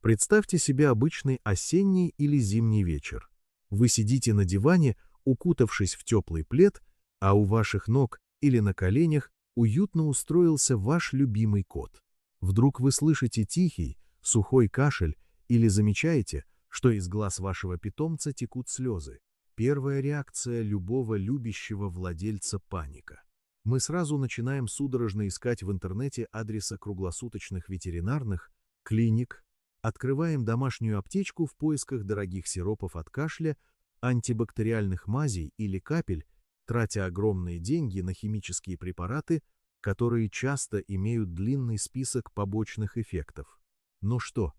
Представьте себе обычный осенний или зимний вечер. Вы сидите на диване, укутавшись в теплый плед, а у ваших ног или на коленях уютно устроился ваш любимый кот. Вдруг вы слышите тихий, сухой кашель или замечаете, что из глаз вашего питомца текут слезы. Первая реакция любого любящего владельца — паника. Мы сразу начинаем судорожно искать в интернете адреса круглосуточных ветеринарных клиник, открываем домашнюю аптечку в поисках дорогих сиропов от кашля, антибактериальных мазей или капель, тратя огромные деньги на химические препараты, которые часто имеют длинный список побочных эффектов. Но что,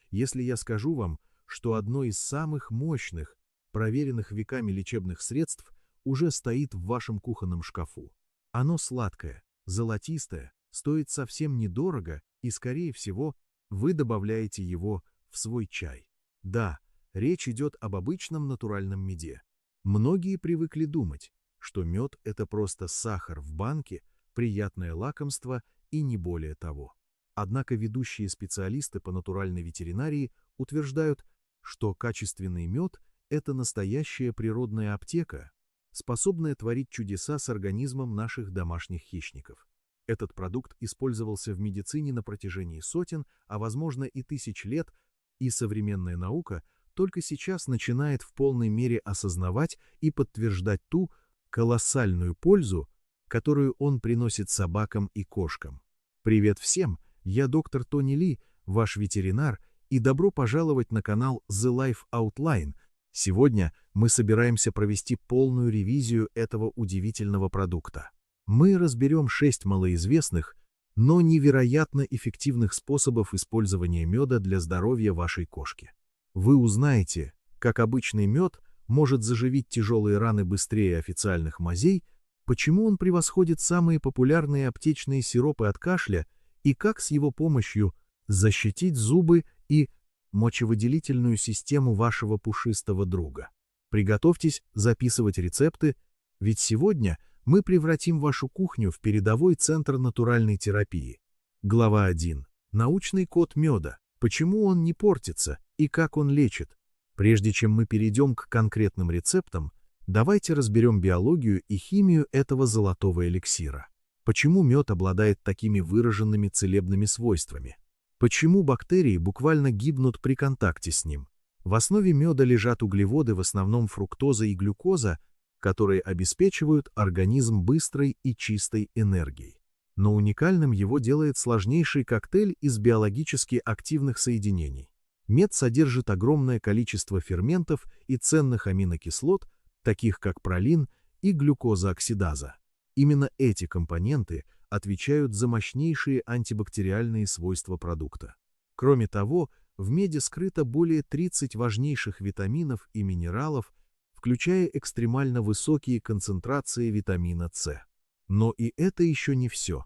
если я скажу вам, что одно из самых мощных, проверенных веками лечебных средств уже стоит в вашем кухонном шкафу? Оно сладкое, золотистое, стоит совсем недорого и, скорее всего, вы добавляете его в свой чай. Да, речь идет об обычном натуральном меде. Многие привыкли думать, что мед — это просто сахар в банке, приятное лакомство и не более того. Однако ведущие специалисты по натуральной ветеринарии утверждают, что качественный мед — это настоящая природная аптека, способная творить чудеса с организмом наших домашних хищников. Этот продукт использовался в медицине на протяжении сотен, а возможно и тысяч лет, и современная наука только сейчас начинает в полной мере осознавать и подтверждать ту колоссальную пользу, которую он приносит собакам и кошкам. Привет всем, я доктор Тони Ли, ваш ветеринар, и добро пожаловать на канал The Life Outline. Сегодня мы собираемся провести полную ревизию этого удивительного продукта. Мы разберем 6 малоизвестных, но невероятно эффективных способов использования меда для здоровья вашей кошки. Вы узнаете, как обычный мед может заживить тяжелые раны быстрее официальных мазей, почему он превосходит самые популярные аптечные сиропы от кашля и как с его помощью защитить зубы и мочевыделительную систему вашего пушистого друга. Приготовьтесь записывать рецепты, ведь сегодня мы превратим вашу кухню в передовой центр натуральной терапии. Глава 1. Научный код меда. Почему он не портится и как он лечит? Прежде чем мы перейдем к конкретным рецептам, давайте разберем биологию и химию этого золотого эликсира. Почему мед обладает такими выраженными целебными свойствами? Почему бактерии буквально гибнут при контакте с ним? В основе меда лежат углеводы, в основном фруктоза и глюкоза, которые обеспечивают организм быстрой и чистой энергией. Но уникальным его делает сложнейший коктейль из биологически активных соединений. Мед содержит огромное количество ферментов и ценных аминокислот, таких как пролин и глюкоза-оксидаза. Именно эти компоненты отвечают за мощнейшие антибактериальные свойства продукта. Кроме того, в меде скрыто более 30 важнейших витаминов и минералов, включая экстремально высокие концентрации витамина С. Но и это еще не все.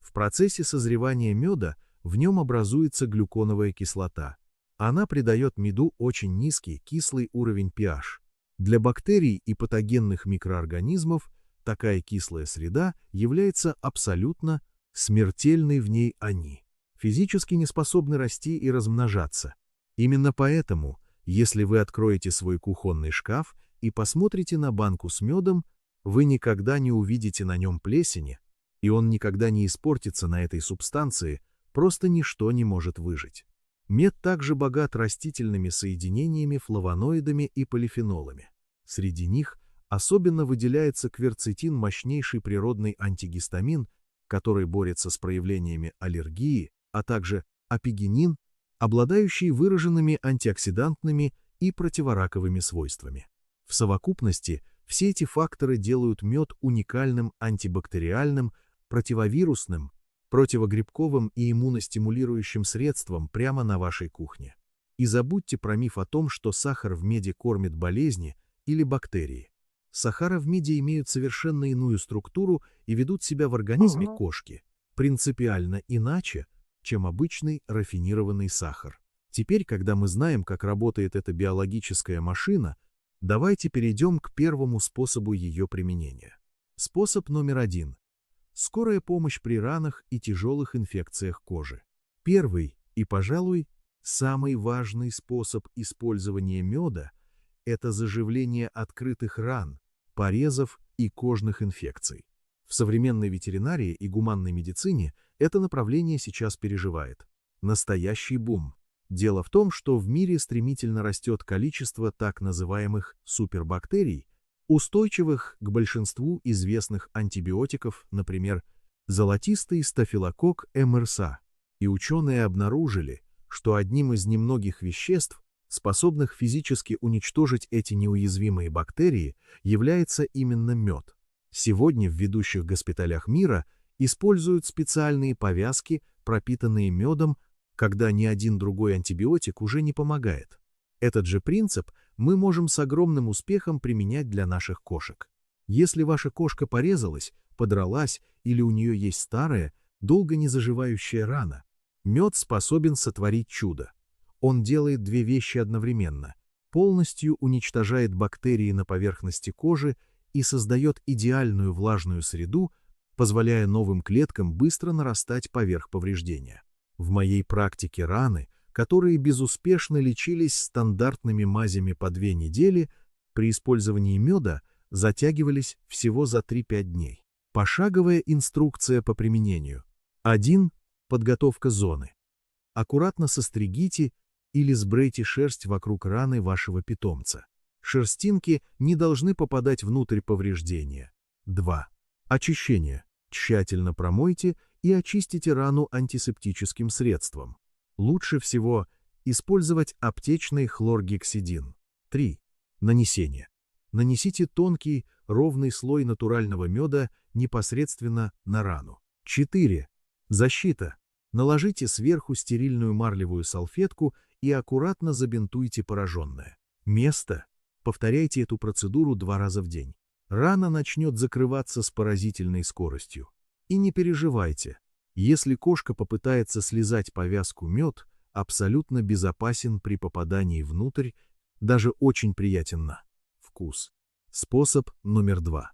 В процессе созревания меда в нем образуется глюконовая кислота. Она придает меду очень низкий кислый уровень pH. Для бактерий и патогенных микроорганизмов такая кислая среда является абсолютно смертельной, в ней они физически не способны расти и размножаться. Именно поэтому, если вы откроете свой кухонный шкаф и посмотрите на банку с медом, вы никогда не увидите на нем плесени, и он никогда не испортится на этой субстанции, просто ничто не может выжить. Мед также богат растительными соединениями, флавоноидами и полифенолами. Среди них особенно выделяется кверцетин, мощнейший природный антигистамин, который борется с проявлениями аллергии, а также апигенин, обладающий выраженными антиоксидантными и противораковыми свойствами. В совокупности все эти факторы делают мед уникальным антибактериальным, противовирусным, противогрибковым и иммуностимулирующим средством прямо на вашей кухне. И забудьте про миф о том, что сахар в меде кормит болезни или бактерии. Сахара в меде имеют совершенно иную структуру и ведут себя в организме кошки принципиально иначе, чем обычный рафинированный сахар. Теперь, когда мы знаем, как работает эта биологическая машина, давайте перейдем к первому способу ее применения. Способ номер 1. Скорая помощь при ранах и тяжелых инфекциях кожи. Первый и, пожалуй, Самый важный способ использования меда – это заживление открытых ран, порезов и кожных инфекций. В современной ветеринарии и гуманной медицине это направление сейчас переживает настоящий бум. Дело в том, что в мире стремительно растет количество так называемых супербактерий, устойчивых к большинству известных антибиотиков, например, золотистый стафилококк МРСА. И ученые обнаружили, что одним из немногих веществ, способных физически уничтожить эти неуязвимые бактерии, является именно мед. Сегодня в ведущих госпиталях мира используют специальные повязки, пропитанные медом, когда ни один другой антибиотик уже не помогает. Этот же принцип мы можем с огромным успехом применять для наших кошек. Если ваша кошка порезалась, подралась или у нее есть старая, долго не заживающая рана, мед способен сотворить чудо. Он делает две вещи одновременно: полностью уничтожает бактерии на поверхности кожи и создает идеальную влажную среду, позволяя новым клеткам быстро нарастать поверх повреждения. В моей практике раны, которые безуспешно лечились стандартными мазями по 2 недели, при использовании меда затягивались всего за 3-5 дней. Пошаговая инструкция по применению. 1. Подготовка зоны. Аккуратно состригите или сбрейте шерсть вокруг раны вашего питомца. Шерстинки не должны попадать внутрь повреждения. 2. Очищение. Тщательно промойте и очистите рану антисептическим средством. Лучше всего использовать аптечный хлоргексидин. 3. Нанесение. Нанесите тонкий, ровный слой натурального меда непосредственно на рану. 4. Защита. Наложите сверху стерильную марлевую салфетку и аккуратно забинтуйте пораженное место. Повторяйте эту процедуру 2 раза в день. Рана начнет закрываться с поразительной скоростью. И не переживайте, если кошка попытается слизать повязку, мед абсолютно безопасен при попадании внутрь, даже очень приятен на вкус. Способ номер 2.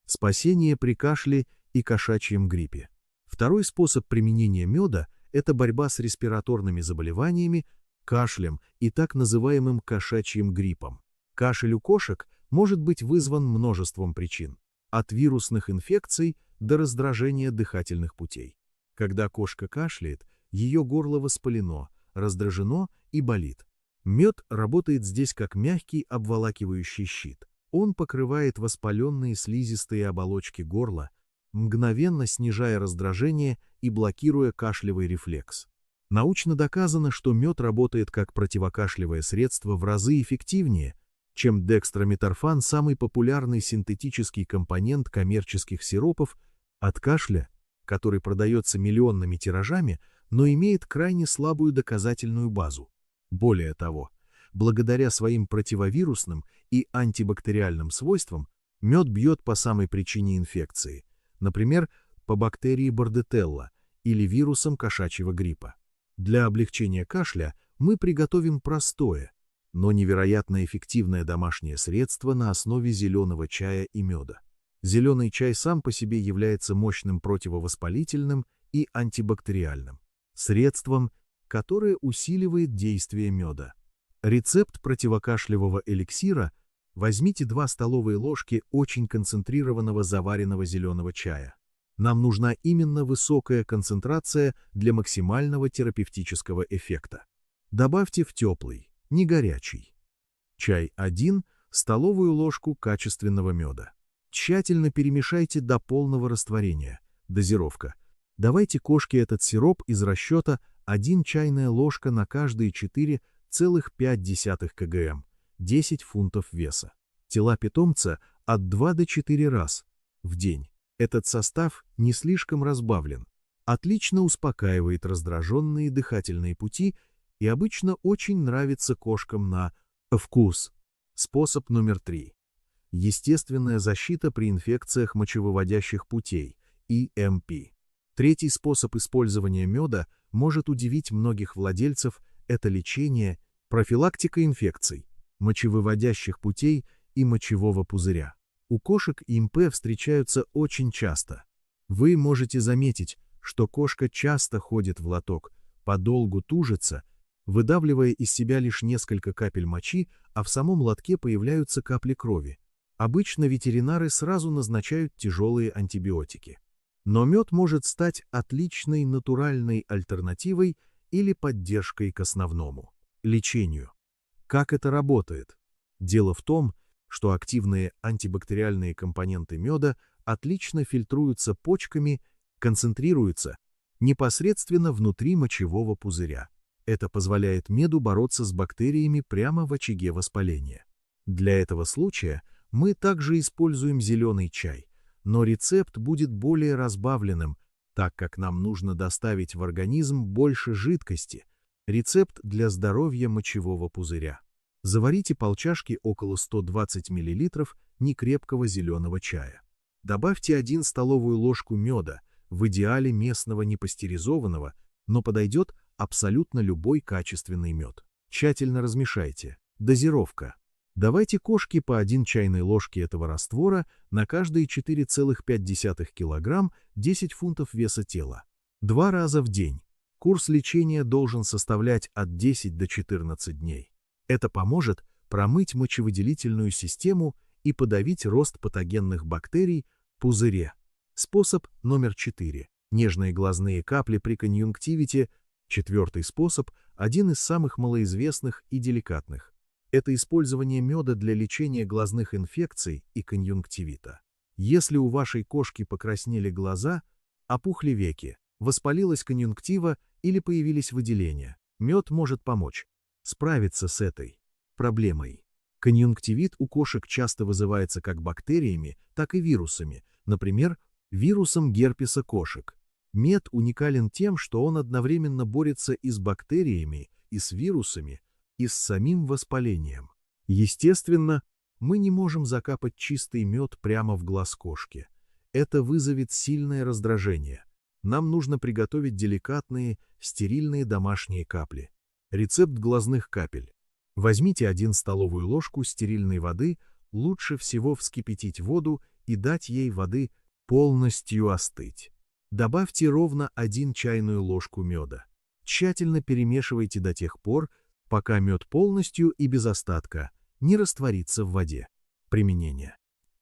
Спасение при кашле и кошачьем гриппе. Второй способ применения меда – это борьба с респираторными заболеваниями, кашлем и так называемым кошачьим гриппом. Кашель у кошек может быть вызван множеством причин, от вирусных инфекций до раздражения дыхательных путей. Когда кошка кашляет, ее горло воспалено, раздражено и болит. Мед работает здесь как мягкий обволакивающий щит. Он покрывает воспаленные слизистые оболочки горла, мгновенно снижая раздражение и блокируя кашлевый рефлекс. Научно доказано, что мед работает как противокашлевое средство в разы эффективнее, чем декстрометорфан, самый популярный синтетический компонент коммерческих сиропов от кашля, который продается миллионными тиражами, но имеет крайне слабую доказательную базу. Более того, благодаря своим противовирусным и антибактериальным свойствам, мед бьет по самой причине инфекции, например, по бактерии бордетелла или вирусам кошачьего гриппа. Для облегчения кашля мы приготовим простое, но невероятно эффективное домашнее средство на основе зеленого чая и меда. Зеленый чай сам по себе является мощным противовоспалительным и антибактериальным средством, которое усиливает действие меда. Рецепт противокашлевого эликсира: возьмите 2 столовые ложки очень концентрированного заваренного зеленого чая. Нам нужна именно высокая концентрация для максимального терапевтического эффекта. Добавьте в теплый, не горячий чай 1 столовую ложку качественного меда. Тщательно перемешайте до полного растворения. Дозировка. Давайте кошке этот сироп из расчета 1 чайная ложка на каждые 4,5 кг, 10 фунтов веса. Тела питомца от 2 до 4 раз в день. Этот состав не слишком разбавлен, отлично успокаивает раздраженные дыхательные пути и обычно очень нравится кошкам на вкус. Способ номер 3. Естественная защита при инфекциях мочевыводящих путей, ИМП. Третий способ использования меда может удивить многих владельцев – это лечение, профилактика инфекций, мочевыводящих путей и мочевого пузыря. У кошек ИМП встречаются очень часто. Вы можете заметить, что кошка часто ходит в лоток, подолгу тужится, выдавливая из себя лишь несколько капель мочи, а в самом лотке появляются капли крови. Обычно ветеринары сразу назначают тяжелые антибиотики. Но мед может стать отличной натуральной альтернативой или поддержкой к основному лечению. Как это работает? Дело в том, что активные антибактериальные компоненты меда отлично фильтруются почками, концентрируются непосредственно внутри мочевого пузыря. Это позволяет меду бороться с бактериями прямо в очаге воспаления. Для этого случая мы также используем зеленый чай, но рецепт будет более разбавленным, так как нам нужно доставить в организм больше жидкости. Рецепт для здоровья мочевого пузыря. Заварите полчашки около 120 мл некрепкого зеленого чая. Добавьте 1 столовую ложку меда, в идеале местного непастеризованного, но подойдет абсолютно любой качественный мед. Тщательно размешайте. Дозировка. Давайте кошке по 1 чайной ложке этого раствора на каждые 4,5 кг 10 фунтов веса тела. 2 раза в день. Курс лечения должен составлять от 10 до 14 дней. Это поможет промыть мочевыделительную систему и подавить рост патогенных бактерий в пузыре. Способ номер 4. Нежные глазные капли при конъюнктивите. 4-й способ – один из самых малоизвестных и деликатных. Это использование меда для лечения глазных инфекций и конъюнктивита. Если у вашей кошки покраснели глаза, опухли веки, воспалилась конъюнктива или появились выделения, мед может помочь справиться с этой проблемой. Конъюнктивит у кошек часто вызывается как бактериями, так и вирусами, например, вирусом герпеса кошек. Мед уникален тем, что он одновременно борется и с бактериями, и с вирусами, и с самим воспалением. Естественно, мы не можем закапать чистый мед прямо в глаз кошки. Это вызовет сильное раздражение. Нам нужно приготовить деликатные, стерильные домашние капли. Рецепт глазных капель. Возьмите 1 столовую ложку стерильной воды, лучше всего вскипятить воду и дать ей воды полностью остыть. Добавьте ровно 1 чайную ложку меда. Тщательно перемешивайте до тех пор, пока мед полностью и без остатка не растворится в воде. Применение.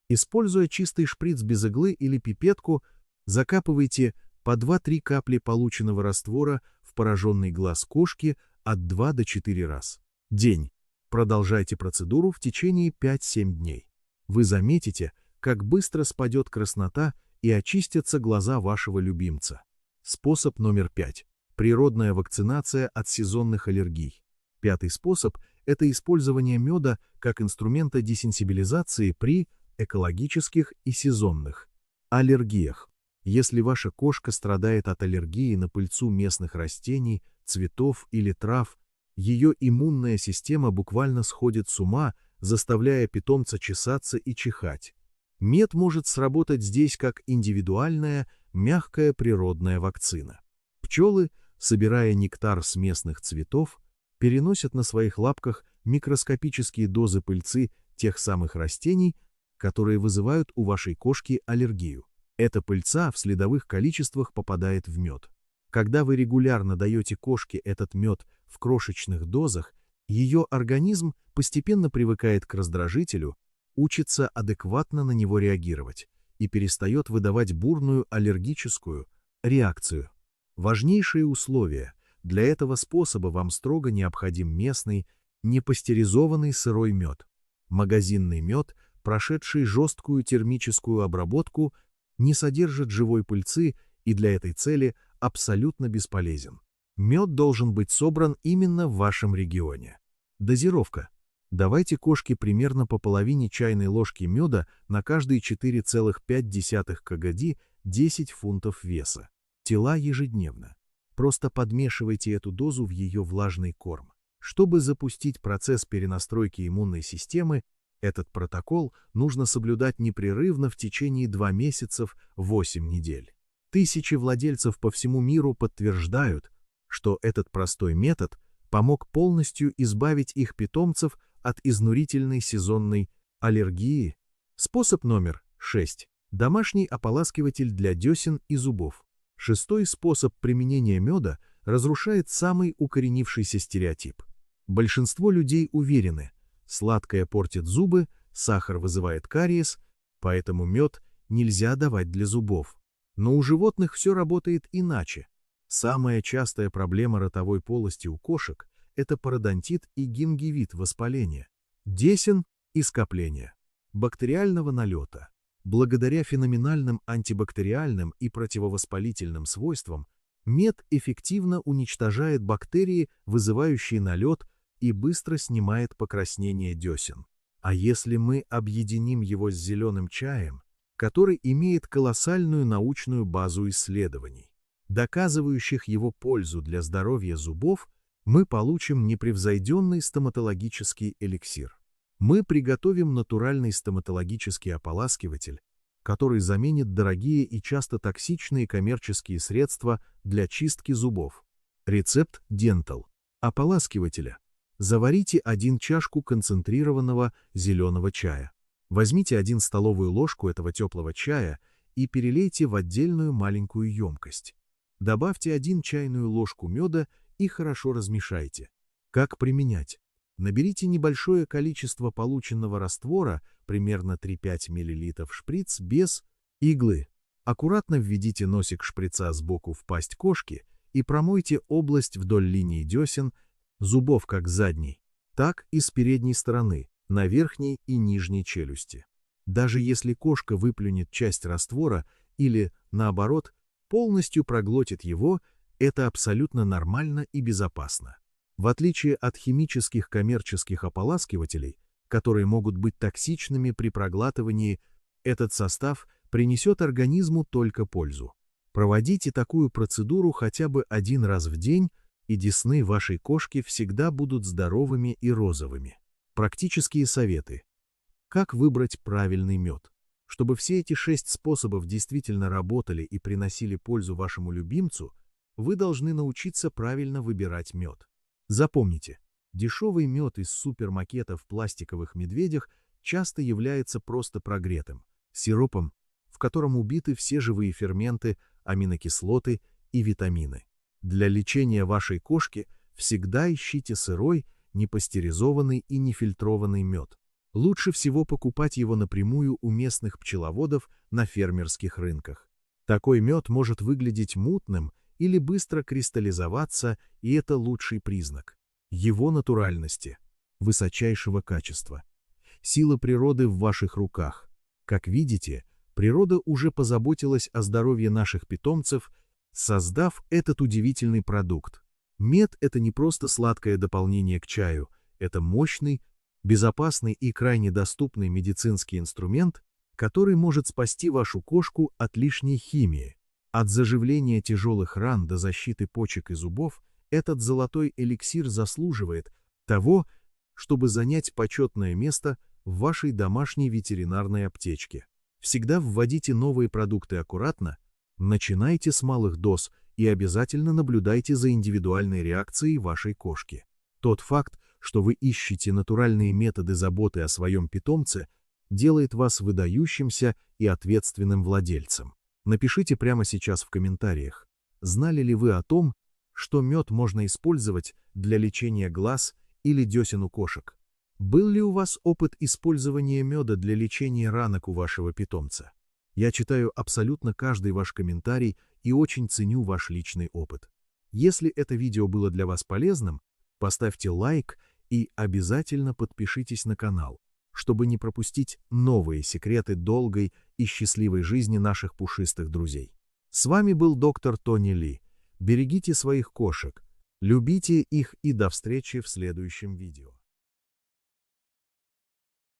Используя чистый шприц без иглы или пипетку, закапывайте по 2-3 капли полученного раствора в пораженный глаз кошки от 2 до 4 раз. День. Продолжайте процедуру в течение 5-7 дней. Вы заметите, как быстро спадет краснота и очистятся глаза вашего любимца. Способ номер 5. Природная вакцинация от сезонных аллергий. 5-й способ – это использование меда как инструмента десенсибилизации при экологических и сезонных аллергиях. Если ваша кошка страдает от аллергии на пыльцу местных растений, цветов или трав, ее иммунная система буквально сходит с ума, заставляя питомца чесаться и чихать. Мед может сработать здесь как индивидуальная, мягкая природная вакцина. Пчелы, собирая нектар с местных цветов, переносят на своих лапках микроскопические дозы пыльцы тех самых растений, которые вызывают у вашей кошки аллергию. Эта пыльца в следовых количествах попадает в мед. Когда вы регулярно даете кошке этот мед в крошечных дозах, ее организм постепенно привыкает к раздражителю, учится адекватно на него реагировать и перестает выдавать бурную аллергическую реакцию. Важнейшие условия. Для этого способа вам строго необходим местный, непастеризованный сырой мед. Магазинный мед, прошедший жесткую термическую обработку, не содержит живой пыльцы и для этой цели абсолютно бесполезен. Мед должен быть собран именно в вашем регионе. Дозировка. Давайте кошке примерно по половине чайной ложки меда на каждые 4,5 кг 10 фунтов веса. Тела ежедневно. Просто подмешивайте эту дозу в ее влажный корм. Чтобы запустить процесс перенастройки иммунной системы, этот протокол нужно соблюдать непрерывно в течение 2 месяцев 8 недель. Тысячи владельцев по всему миру подтверждают, что этот простой метод помог полностью избавить их питомцев от изнурительной сезонной аллергии. Способ номер 6. Домашний ополаскиватель для десен и зубов. 6-й способ применения меда разрушает самый укоренившийся стереотип. Большинство людей уверены, сладкое портит зубы, сахар вызывает кариес, поэтому мед нельзя давать для зубов. Но у животных все работает иначе. Самая частая проблема ротовой полости у кошек – это пародонтит и гингивит воспаления, десен и скопления, бактериального налета. Благодаря феноменальным антибактериальным и противовоспалительным свойствам мед эффективно уничтожает бактерии, вызывающие налет, и быстро снимает покраснение десен. А если мы объединим его с зеленым чаем, который имеет колоссальную научную базу исследований, доказывающих его пользу для здоровья зубов, мы получим непревзойденный стоматологический эликсир. Мы приготовим натуральный стоматологический ополаскиватель, который заменит дорогие и часто токсичные коммерческие средства для чистки зубов. Рецепт Dental. Ополаскивателя. Заварите 1 чашку концентрированного зеленого чая. Возьмите 1 столовую ложку этого теплого чая и перелейте в отдельную маленькую емкость. Добавьте 1 чайную ложку меда и хорошо размешайте. Как применять? Наберите небольшое количество полученного раствора, примерно 3-5 мл в шприц без иглы. Аккуратно введите носик шприца сбоку в пасть кошки и промойте область вдоль линии десен, зубов как задней, так и с передней стороны, на верхней и нижней челюсти. Даже если кошка выплюнет часть раствора или, наоборот, полностью проглотит его, это абсолютно нормально и безопасно. В отличие от химических коммерческих ополаскивателей, которые могут быть токсичными при проглатывании, этот состав принесет организму только пользу. Проводите такую процедуру хотя бы 1 раз в день, и десны вашей кошки всегда будут здоровыми и розовыми. Практические советы. Как выбрать правильный мед? Чтобы все эти 6 способов действительно работали и приносили пользу вашему любимцу, вы должны научиться правильно выбирать мед. Запомните, дешевый мед из супермаркетов в пластиковых медведях часто является просто прогретым сиропом, в котором убиты все живые ферменты, аминокислоты и витамины. Для лечения вашей кошки всегда ищите сырой, непастеризованный и нефильтрованный мед. Лучше всего покупать его напрямую у местных пчеловодов на фермерских рынках. Такой мед может выглядеть мутным или быстро кристаллизоваться, и это лучший признак его натуральности, высочайшего качества. Сила природы в ваших руках. Как видите, природа уже позаботилась о здоровье наших питомцев, создав этот удивительный продукт. Мед – это не просто сладкое дополнение к чаю, это мощный, безопасный и крайне доступный медицинский инструмент, который может спасти вашу кошку от лишней химии. От заживления тяжелых ран до защиты почек и зубов этот золотой эликсир заслуживает того, чтобы занять почетное место в вашей домашней ветеринарной аптечке. Всегда вводите новые продукты аккуратно, начинайте с малых доз и обязательно наблюдайте за индивидуальной реакцией вашей кошки. Тот факт, что вы ищете натуральные методы заботы о своем питомце, делает вас выдающимся и ответственным владельцем. Напишите прямо сейчас в комментариях, знали ли вы о том, что мед можно использовать для лечения глаз или десен у кошек? Был ли у вас опыт использования меда для лечения ранок у вашего питомца? Я читаю абсолютно каждый ваш комментарий и очень ценю ваш личный опыт. Если это видео было для вас полезным, поставьте лайк и обязательно подпишитесь на канал, чтобы не пропустить новые секреты долгой и счастливой жизни наших пушистых друзей. С вами был доктор Тони Ли. Берегите своих кошек, любите их и до встречи в следующем видео.